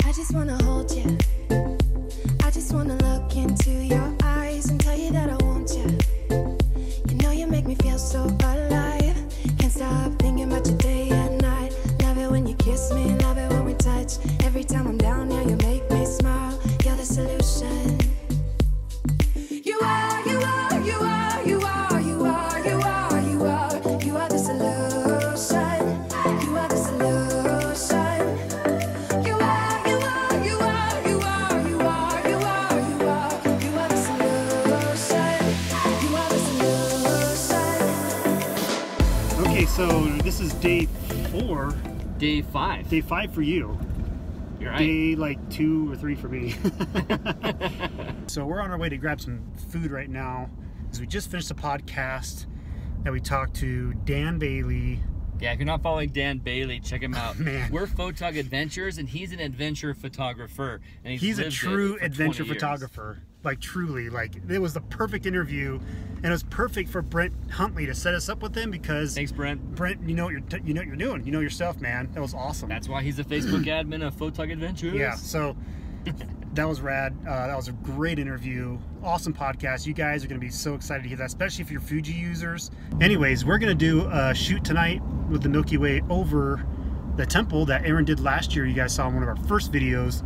I just wanna hold you. I just wanna look into your eyes and tell you that I want you. You know you make me feel so alive. Can't stop thinking about you day and night. Love it when you kiss me, love it when we touch. Every time I'm down here, you make me smile. You're the solution. You are, you are, you are, you are, you are, you are, you are. You are the solution. You are the solution. You are, you are, you are, you are, you are, you are, you are. You are the solution. You are the solution. Okay, so this is day 4. Day 5. Day 5 for you. You're right. Day like 2 or 3 for me. So we're on our way to grab some food right now, as we just finished a podcast that we talked to Dan Bailey. Yeah, if you're not following Dan Bailey, check him out. Man. We're Photog Adventures, and he's an adventure photographer. And He's a lived true it for adventure 20 years. photographer. Like truly, like it was the perfect interview, and it was perfect for Brent Huntley to set us up with him because Thanks, Brent. Brent, you know what you're doing. You know your stuff, man. That was awesome. That's why he's a Facebook admin of Photog Adventures. Yeah, so that was rad. That was a great interview. Awesome podcast. You guys are going to be so excited to hear that, especially if you're Fuji users. Anyways, we're going to do a shoot tonight with the Milky Way over the temple that Aaron did last year. You guys saw in one of our first videos.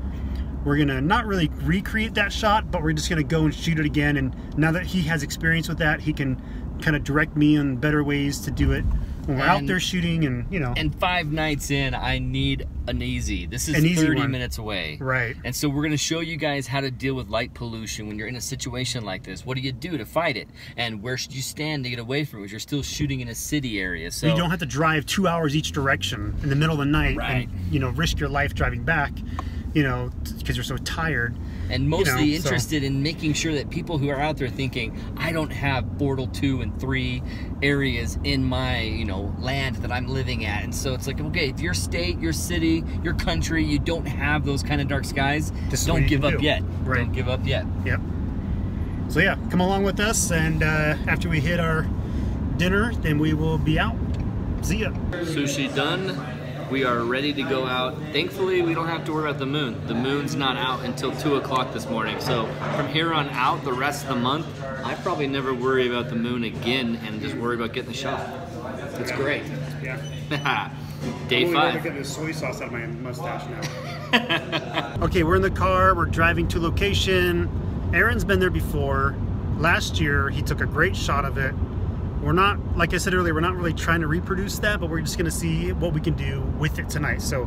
We're going to not really recreate that shot, but we're just going to go and shoot it again. And now that he has experience with that, he can kind of direct me on better ways to do it when we're out there shooting, and you know. And 5 nights in, I need an easy. This is An easy 30 one. minutes away. Right. And so we're going to show you guys how to deal with light pollution when you're in a situation like this. What do you do to fight it? And where should you stand to get away from it? Because you're still shooting in a city area. So you don't have to drive 2 hours each direction in the middle of the night, Right. and, you know, risk your life driving back, you know, because you're so tired. And mostly you know, interested in making sure that people who are out there thinking, I don't have portal 2 and 3 areas in my, you know, land that I'm living at. And so it's like, okay, if your state, your city, your country, you don't have those kind of dark skies, don't give up yet. Right. Don't give up yet. Yep. So yeah, come along with us, and after we hit our dinner, then we will be out. See ya. Sushi done. We are ready to go out. Thankfully, we don't have to worry about the moon. The moon's not out until 2 o'clock this morning. So from here on out, the rest of the month, I probably never worry about the moon again and just worry about getting the shot. It's great. Yeah. Day I'm 5. only get the soy sauce out of my mustache now. Okay, we're in the car. We're driving to location. Aaron's been there before. Last year, he took a great shot of it. We're not, like I said earlier, we're not really trying to reproduce that, but we're just going to see what we can do with it tonight. So,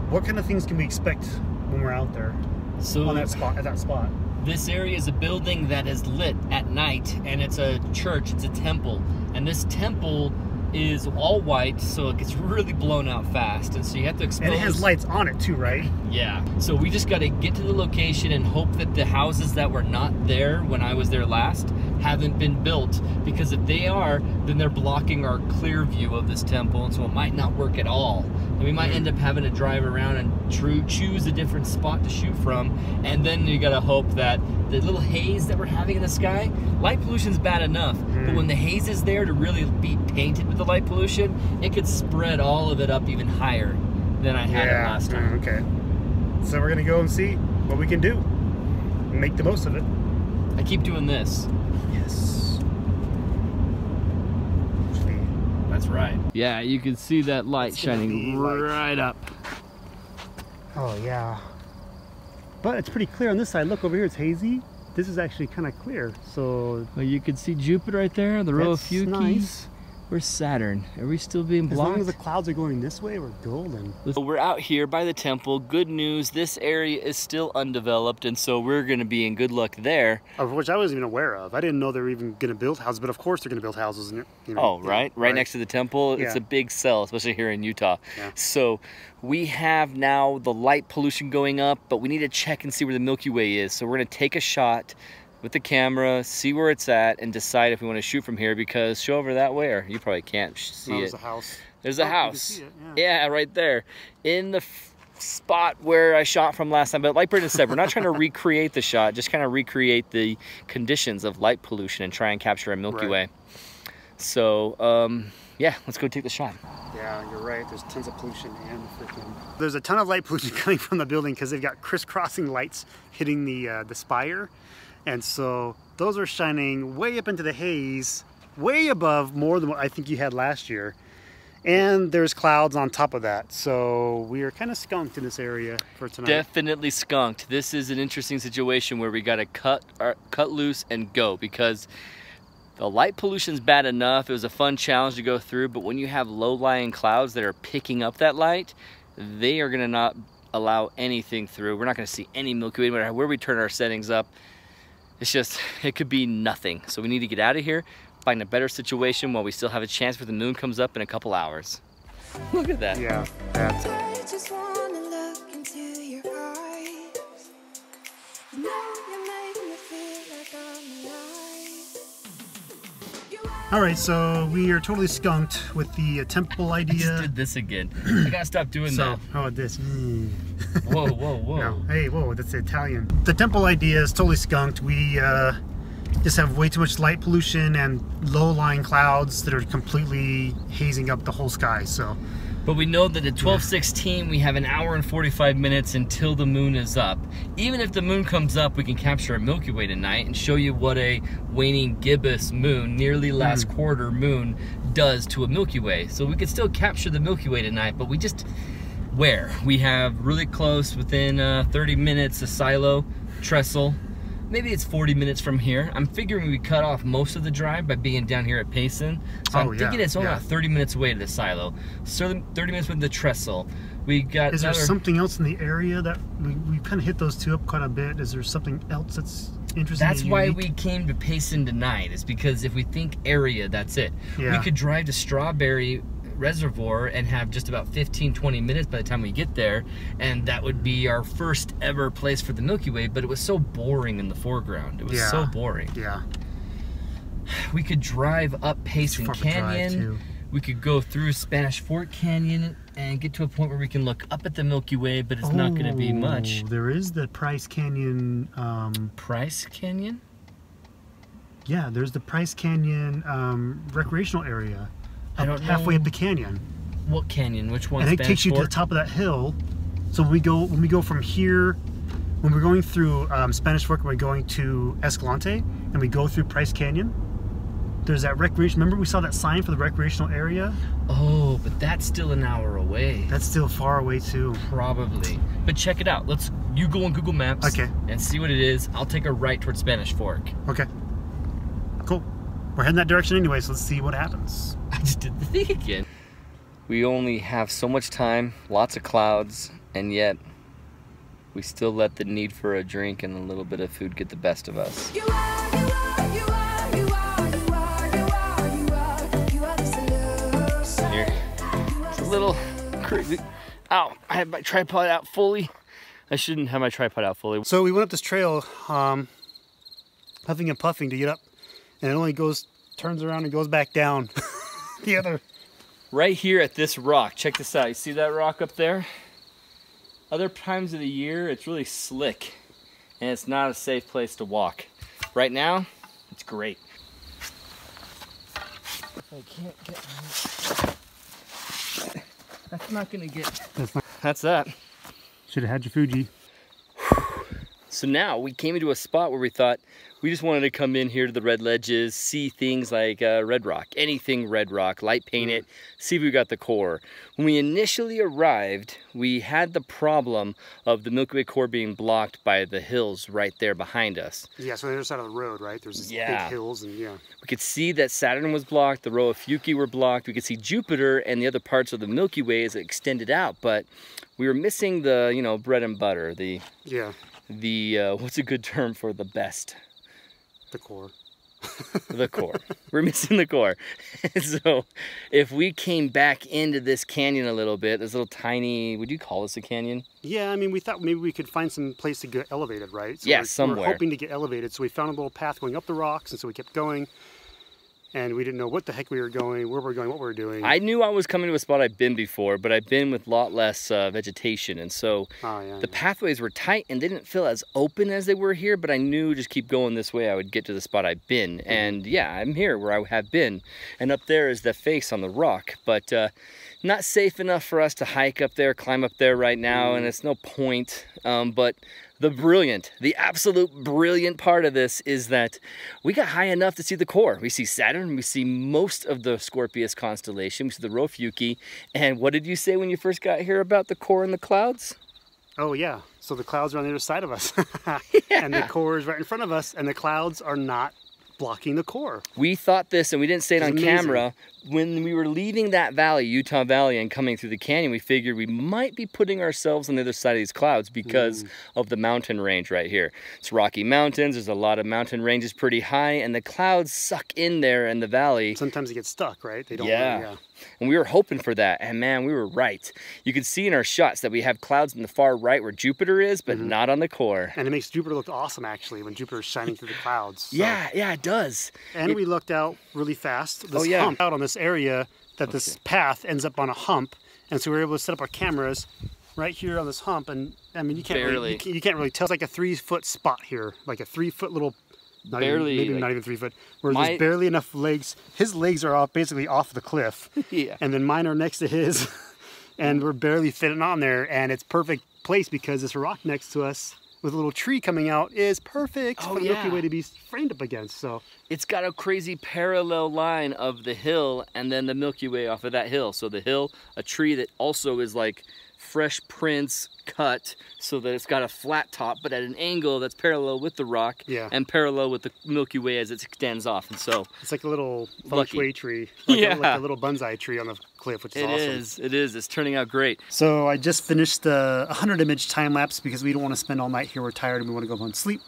what kind of things can we expect when we're out there on that spot? At that spot, this area is a building that is lit at night, and it's a church. It's a temple, and this temple is all white, so it gets really blown out fast, and so you have to expose. and it has lights on it too, right? Yeah. So we just got to get to the location and hope that the houses that were not there when I was there last haven't been built, because if they are, then they're blocking our clear view of this temple, and so it might not work at all. And we might end up having to drive around and choose a different spot to shoot from, and then you got to hope that the little haze that we're having in the sky, light pollution's bad enough, but when the haze is there to really be painted with the light pollution, it could spread all of it up even higher than I had it last time. Okay. So we're gonna go and see what we can do. Make the most of it. I keep doing this. Yes. That's right. Yeah, you can see that light It's gonna shining be like- right up. Oh yeah. But it's pretty clear on this side. Look over here, it's hazy. This is actually kind of clear. So Well, you can see Jupiter right there, the row of That's Fugees. nice. Where's Saturn? Are we still being as blocked? long as the clouds are going this way, we're golden. So we're out here by the temple. Good news, this area is still undeveloped, and so we're going to be in good luck there. Of which I wasn't even aware of. I didn't know they were even going to build houses, but of course they're going to build houses. You know, Oh, right next to the temple. It's Yeah. a big cell, especially here in Utah. Yeah. So we have now the light pollution going up, but we need to check and see where the Milky Way is. So we're going to take a shot with the camera, see where it's at, and decide if we want to shoot from here, because show over that way, or you probably can't see No, it. there's a house. There's a Oh, you can house. see it, Yeah, right there. In the spot where I shot from last time, but like Brendon said, we're not trying to recreate the shot, just kind of recreate the conditions of light pollution and try and capture a Milky Way. So yeah, let's go take the shot. Yeah, you're right. There's tons of pollution and freaking... There's a ton of light pollution coming from the building because they've got crisscrossing lights hitting the spire. And so those are shining way up into the haze, way above more than what I think you had last year. And there's clouds on top of that. So we are kind of skunked in this area for tonight. Definitely skunked. This is an interesting situation where we got to cut loose and go, because the light pollution's bad enough. It was a fun challenge to go through, but when you have low-lying clouds that are picking up that light, they are gonna not allow anything through. We're not gonna see any Milky Way, no matter where we turn our settings up. It's just, it could be nothing. So we need to get out of here, find a better situation while we still have a chance where the moon comes up in a couple hours. Look at that. Yeah, that's... I just wanna look into your eyes. You know you make me feel like I'm alive. All right, so we are totally skunked with the temple idea. I just did this again. I gotta stop doing that. Oh, this. Whoa, whoa, whoa. No. Hey, whoa, that's Italian. The temple idea is totally skunked. We just have way too much light pollution and low-lying clouds that are completely hazing up the whole sky. So, but we know that at 12:16 we have an hour and 45 minutes until the moon is up. Even if the moon comes up, we can capture a Milky Way tonight and show you what a waning gibbous moon, nearly last quarter moon, does to a Milky Way. So we could still capture the Milky Way tonight, but we just... Where? We have really close, within 30 minutes, a silo, trestle. Maybe it's 40 minutes from here. I'm figuring we cut off most of the drive by being down here at Payson. So I'm thinking it's only about 30 minutes away to the silo. So 30 minutes with the trestle. We got... Is there something else in the area that we kind of hit those two up quite a bit? Is there something else that's interesting? That's why we came to Payson tonight, is because if we think area, that's it. Yeah. We could drive to Strawberry Reservoir and have just about 15-20 minutes by the time we get there, and that would be our first ever place for the Milky Way. But it was so boring in the foreground. It was so boring. Yeah. We could drive up Payson Canyon. We could go through Spanish Fort Canyon and get to a point where we can look up at the Milky Way, but it's not going to be much. There is the Price Canyon. Price Canyon? Yeah, there's the Price Canyon recreational area. I don't know. Halfway up the canyon. What canyon? Which one? And it takes you to the top of that hill. So when we go from here, when we're going through Spanish Fork, we're going to Escalante, and we go through Price Canyon. There's that recreation. Remember we saw that sign for the recreational area? Oh, but that's still an hour away. That's still far away too. Probably. But check it out. You go on Google Maps and see what it is. I'll take a right towards Spanish Fork. Okay. Cool. We're heading that direction anyway, so let's see what happens. I just did the thing again. We only have so much time, lots of clouds, and yet we still let the need for a drink and a little bit of food get the best of us. You are the solution. Here. It's a little crazy. Ow, I have my tripod out fully. I shouldn't have my tripod out fully. So we went up this trail, puffing and puffing to get up, and it only turns around and goes back down the other. Right here at this rock, check this out. You see that rock up there? Other times of the year, it's really slick, and it's not a safe place to walk. Right now, it's great. I can't get... That's not gonna get... That's that. Should have had your Fuji. So now we came into a spot where we thought we just wanted to come in here to the red ledges, see things like red rock, anything red rock, light paint it, see if we got the core. When we initially arrived, we had the problem of the Milky Way core being blocked by the hills right there behind us. Yeah, so on the other side of the road, right? There's these big hills and We could see that Saturn was blocked, the Rho Ophiuchi were blocked, we could see Jupiter and the other parts of the Milky Way as it extended out, but we were missing the, you know, bread and butter, the what's a good term for the best? The core. The core. We're missing the core. So if we came back into this canyon a little bit, this little tiny, would you call this a canyon? Yeah, I mean, we thought maybe we could find some place to get elevated, right? So yeah, somewhere. We're hoping to get elevated, so we found a little path going up the rocks, and so we kept going. and we didn't know what the heck we were going, where we were going, what we were doing. I knew I was coming to a spot I've been before, but I've been with a lot less vegetation, and so the pathways were tight and they didn't feel as open as they were here, but I knew just keep going this way I would get to the spot I've been. And yeah, I'm here where I have been, and up there is the face on the rock, but not safe enough for us to hike up there, climb up there right now, and it's no point. But the absolute brilliant part of this is that we got high enough to see the core. We see Saturn, we see most of the Scorpius constellation, we see the Rofeuki. And what did you say when you first got here about the core and the clouds? Oh yeah, so the clouds are on the other side of us. And the core is right in front of us, and the clouds are not blocking the core. We thought this, and we didn't say it on camera. When we were leaving that valley, Utah Valley, and coming through the canyon, we figured we might be putting ourselves on the other side of these clouds because of the mountain range right here. It's Rocky Mountains, there's a lot of mountain ranges pretty high, and the clouds suck in there in the valley. Sometimes they get stuck, right? They don't really, and we were hoping for that, and man, we were right. You could see in our shots that we have clouds in the far right where Jupiter is, but not on the core. And it makes Jupiter look awesome, actually, when Jupiter's shining through the clouds. So. Yeah, it does. And we looked out really fast. This hump out on this area that this path ends up on a hump, and so we were able to set up our cameras right here on this hump. And I mean, you can't really tell. It's like a 3-foot spot here, like a 3-foot little. Not even 3 foot. Where there's barely enough legs. His legs are basically off the cliff. And then mine are next to his, and we're barely fitting on there. And it's perfect place because this rock next to us with a little tree coming out is perfect for the Milky Way to be framed up against. So it's got a crazy parallel line of the hill and then the Milky Way off of that hill. So the hill, a tree that also is like fresh prints cut so that it's got a flat top but at an angle that's parallel with the rock and parallel with the Milky Way as it extends off. And so it's like a little feng shui tree, like a little bonsai tree on the cliff, which is awesome. It is. It's turning out great. So I just finished the 100 image time lapse because we don't want to spend all night here. We're tired and we want to go home and sleep.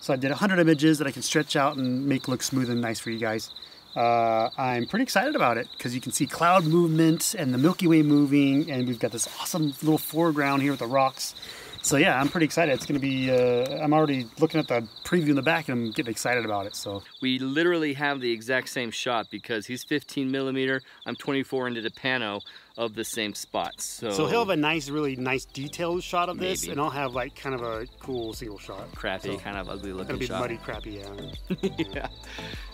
So I did 100 images that I can stretch out and make look smooth and nice for you guys. I'm pretty excited about it because you can see cloud movement and the Milky Way moving, and we've got this awesome little foreground here with the rocks. So yeah, I'm pretty excited. It's going to be, I'm already looking at the preview in the back and I'm getting excited about it. So we literally have the exact same shot because he's 15 millimeter, I'm 24 into the pano of the same spots. So he'll have a really nice detailed shot of this, and I'll have like kind of a cool single shot. Crappy, kind of ugly looking shot. It'll be muddy, crappy, yeah.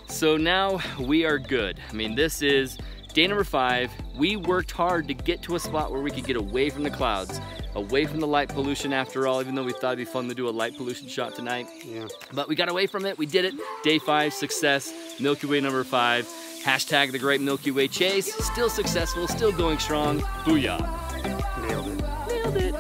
So now we are good. I mean, this is day number 5. We worked hard to get to a spot where we could get away from the clouds, away from the light pollution after all, even though we thought it'd be fun to do a light pollution shot tonight. Yeah. But we got away from it, we did it. Day 5, success, Milky Way number 5. Hashtag the Great Milky Way Chase, still successful, still going strong. Booyah. Nailed it. Nailed it.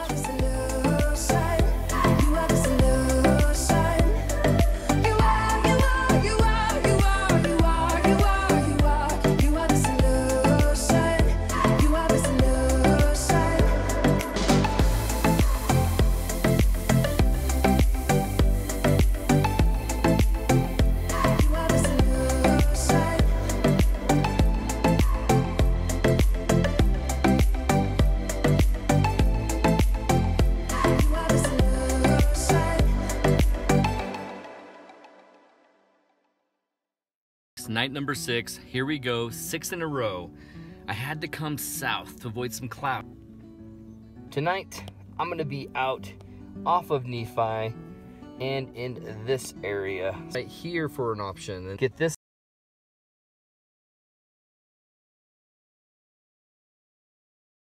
Night number 6, here we go, 6 in a row. I had to come south to avoid some cloud. Tonight, I'm gonna be out off of Nephi and in this area right here for an option and get this